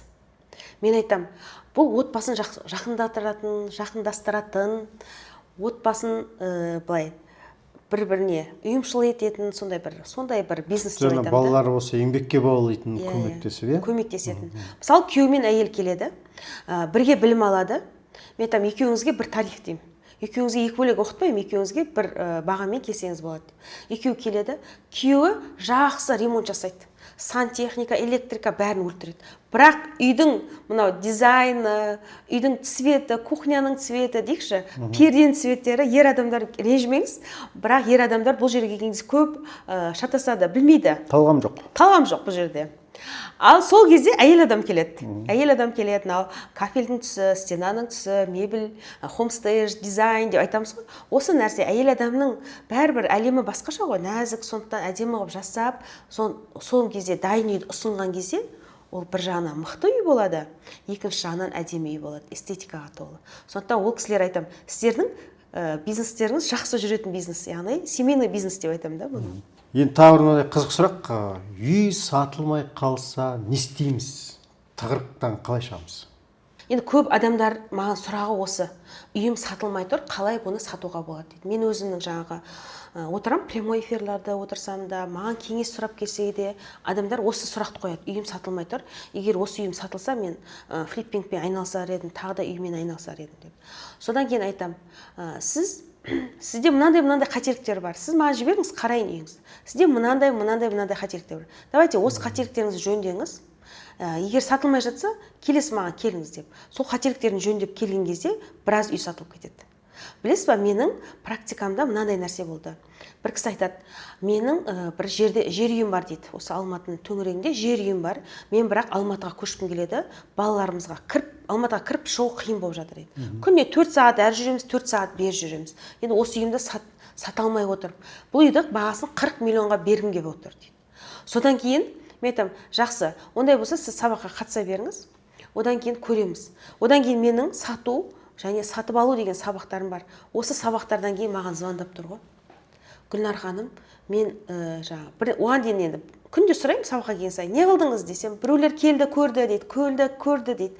A: Мен айтам, бұл отбасын жақындастыратын, отбасын былай бір-біріне ұйымшыл ететін сондай бір бизнес деп айтам да.
B: Балалар осы еңбекке баулайтын көмектесіп,
A: көмектесетін. Мысалы, күйеу мен әйел келеді, бірге білім алады. Мен айтам, екеуіңізге бір тариф деймін. Екеуіңізге екі бөлек оқытпаймын, екеуіңізге бір бағамен келсеңіз болады. Екеуі келеді, күйеуі жақсы ремонт жасайды. Сантехника, электрика бәрін өлтіреді. Бірақ үйдің мынау дизайны, үйдің цветі, кухняның цветі дейікші, перденің цветтері ер адамдар ренжімеңіз, бірақ ер адамдар бұл жерге келгенде көп шатасады, білмейді.
B: Талғам жоқ.
A: Талғам жоқ бұл жерде. Ал сол кезде әйел адам келеді. Әйел адам келеді, мынау кафельдің түсі, стенаның түсі, мебель, хомстейдж, дизайн деп айтамыз ғой. Осы нәрсе әйел адамның бәрібір әлемі басқаша ғой, нәзік, сондықтан әдемі қылып жасап, сол кезде дайын үйді ұсынған кезде ол бір жағынан мықты үй болады, екінші жағынан әдемі үй болады, эстетикаға толы. Сондықтан ол кісілер айтам, сіздердің бизнестеріңіз жақсы жүретін бизнес, яғни семейный бизнес деп айтам да бұны.
B: Енді тағы бір қызық сұрақ, үй сатылмай қалса не істейміз? Тығырықтан қалай шығамыз?
A: Енді көп адамдар маған сұрағы осы, үйім сатылмай тұр, қалай бұны сатуға болады дейді. Мен өзімнің жаңағы отырам, прямой эфирлерде отырсам да, маған кеңес сұрап келсе де, адамдар осы сұрақты қояды, үйім сатылмай тұр. Егер осы үйім сатылса, мен флиппингпен айналысар едім, тағы да үймен айналысар едім деп. Содан кейін айтам, сізде мынандай қателіктер бар. Сіз маған жіберіңіз, қарайын үйіңіз. Сізде мынандай қателіктер бар. Давайте осы қателіктеріңізді жөндеңіз. Егер сатылмай жатса, келесі маған келіңіз деп. Сол қателіктерін жөндеп келген кезде біраз үй сатылып кетеді. Білесіз ба, менің практикамда мынандай нәрсе болды. Бір кісі айтады, менің бір жер үйім бар дейді. Осы Алматының төңірегінде жер үйім бар. Мен бірақ Алматыға көшкім келеді. Балаларымызға Алматыға кіріп шығу қиын болып жатыр дейді. Күнде 4 сағат әрі жүреміз, 4 сағат бері жүреміз. Енді осы үйімді сата алмай отыр. Бұл үйді бағасын 40 миллионға бергім келіп отыр дейді. Содан кейін мен айтам, жақсы, ондай болса сіз сабаққа қатыса беріңіз. Одан кейін көреміз. Одан кейін менің сату және сатып алу деген сабақтарым бар. Осы сабақтардан кейін маған звондап тұр ғой. Гүлнар ханым, мен оған дейін енді күнде сұраймын сабаққа келген сайын, не қылдыңыз десем, біреулер келді, көрді дейді, көрді дейді.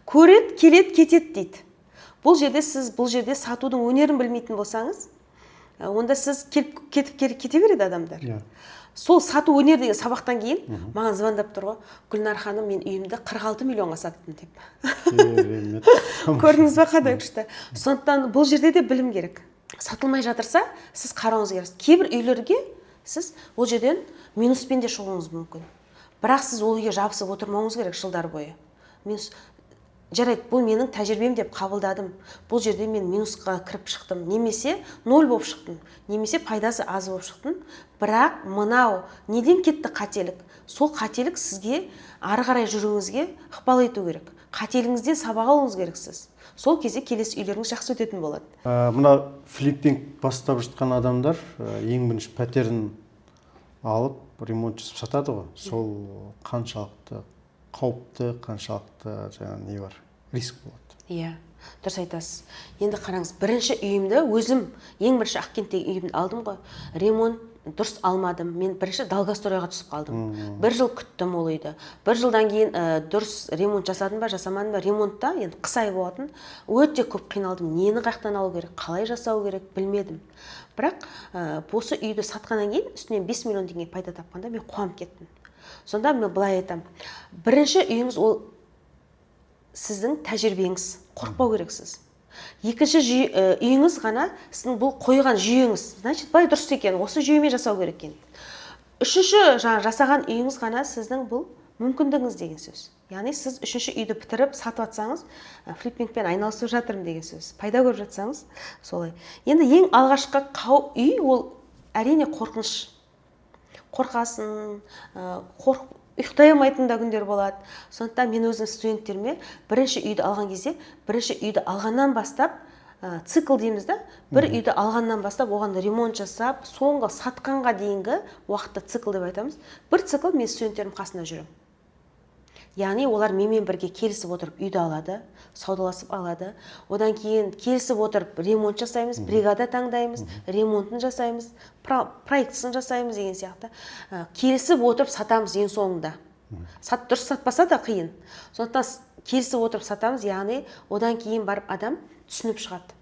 A: Көреді, келеді, кетеді дейді. Бұл жерде сатудың өнерін білмейтін болсаңыз, онда сіз кете береді адамдар. Сол сату өнер деген сабақтан кейін маған звондап тұр ғой, Гүлнар ханым, мен үйімді 46 миллионға саттым деп. Көрдіңіз ба, қандай күшті. Сондықтан бұл жерде де білім керек. Сатылмай жатырса, сіз қарауыңыз керек. Кейбір үйлерге сіз ол жерден минуспен де шығуыңыз мүмкін. Бірақ сіз ол үйге жабысып отырмауыңыз керек жылдар бойы. Жарайды, бұл менің тәжірибем деп қабылдадым. Бұл жерде мен минусқа кіріп шықтым. Немесе 0 болып шықтым. Немесе пайдасы аз болып шықтым. Бірақ мынау неден кетті қателік? Сол қателік сізге ары қарай жүруіңізге ықпал ету керек. Қателігіңізден сабақ алуыңыз керексіз. Сол кезде келесі үйлеріңіз жақсы өтетін болады.
B: Мына флиппинг бастап жатқан адамдар ең бірінші пәтерін алып ремонт жасап сатады ғой. Сол қаншалықты қауіпті, қаншалықты не бар? риск болады.
A: Иә, дұрыс айтасыз. Енді қараңыз, бірінші үйімді өзім, ең бірінші Ақкенттегі үйімді алдым ғой. Ремонт дұрыс алмадым. Мен бірінші долгостройға түсіп қалдым. Бір жыл күттім ол үйді. Бір жылдан кейін дұрыс ремонт жасадым ба, жасамадым ба, ремонтта енді қыс айы болатын. Өте көп қиналдым. Нені қаяқтан алу керек, қалай жасау керек, білмедім. Бірақ осы үйді сатқаннан кейін үстінен 5 миллион теңге пайда тапқанда мен қуанып кеттім. Сонда мен былай айтамын. Бірінші үйіңіз ол сіздің тәжірибеңіз, қорықпау керексіз. Екінші үйіңіз ғана сіздің бұл қойған жүйеңіз. Значит, былай дұрыс екен, осы жүйемен жасау керек екен. Үшінші жасаған үйіңіз ғана сіздің бұл мүмкіндігіңіз деген сөз. Яғни сіз үшінші үйді бітіріп сатып атсаңыз, флиппингпен айналысып жатырмын деген сөз. Пайда көріп жатсаңыз, солай. Енді ең алғашқы үй ол әрине қорқыныш. Қорқасын, ұйықтай алмайтын да күндер болады. Сондықтан мен өзім студенттеріме бірінші үйді алған кезде, бірінші үйді алғаннан бастап, цикл дейміз да, бір үйді алғаннан бастап, оған ремонт жасап, соңғы сатқанға дейінгі уақытта цикл деп айтамыз. Бір цикл мен студенттерім қасында жүремін. Яғни олар менімен бірге келісіп отырып үйді алады, саудаласып алады. Одан кейін келісіп отырып ремонт жасаймыз, бригада таңдаймыз, ремонтын жасаймыз, проектісін жасаймыз деген сияқты. Келісіп отырып сатамыз ең соңында. Дұрыс сатпаса да қиын. Сондықтан келісіп отырып сатамыз, яғни одан кейін барып адам түсініп шығады.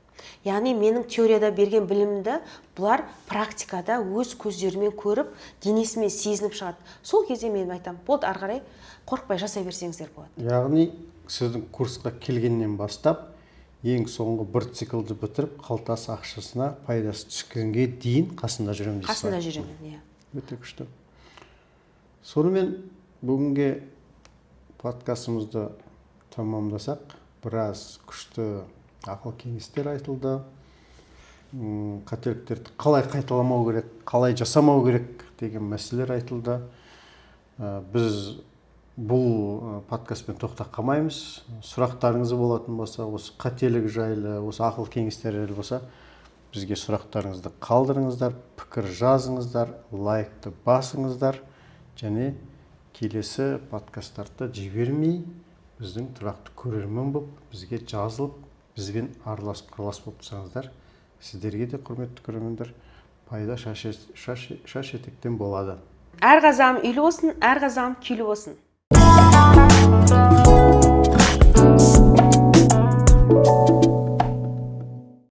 A: Яғни менің теорияда берген білімімді бұлар практикада өз көздерімен көріп, денесімен сезініп шығады. Сол кезде мен айтамын, болды, ары қарай қорықпай жасай берсеңіздер болады.
B: Яғни сіздің курсқа келгеннен бастап, ең соңғы бір циклды бітіріп, қалтасы ақшасына пайдасы түскенге дейін қасында жүремін дейсіз.
A: Қасында жүремін, иә.
B: Өте күшті. Сонымен бүгінге подкастымызды тамамдасақ, біраз күшті ақыл кеңестер айтылды. Қателіктерді қалай қайталамау керек, қалай жасамау керек деген мәселелер айтылды. Біз бұл подкастпен тоқтап қалмаймыз. Сұрақтарыңыз болатын болса, осы қателік жайлы, осы ақыл кеңестер жайлы болса, бізге сұрақтарыңызды қалдырыңыздар, пікір жазыңыздар, лайкты басыңыздар, және келесі подкасттарды жібермей, біздің тұрақты көрермен болып, бізге жазылып, бізбен араласып болып тұрсаңыздар, сіздерге де құрметті көрермендер, пайда шаш етектен болады.
A: Әр қазағым үйлі болсын, әр қазағым күйлі болсын.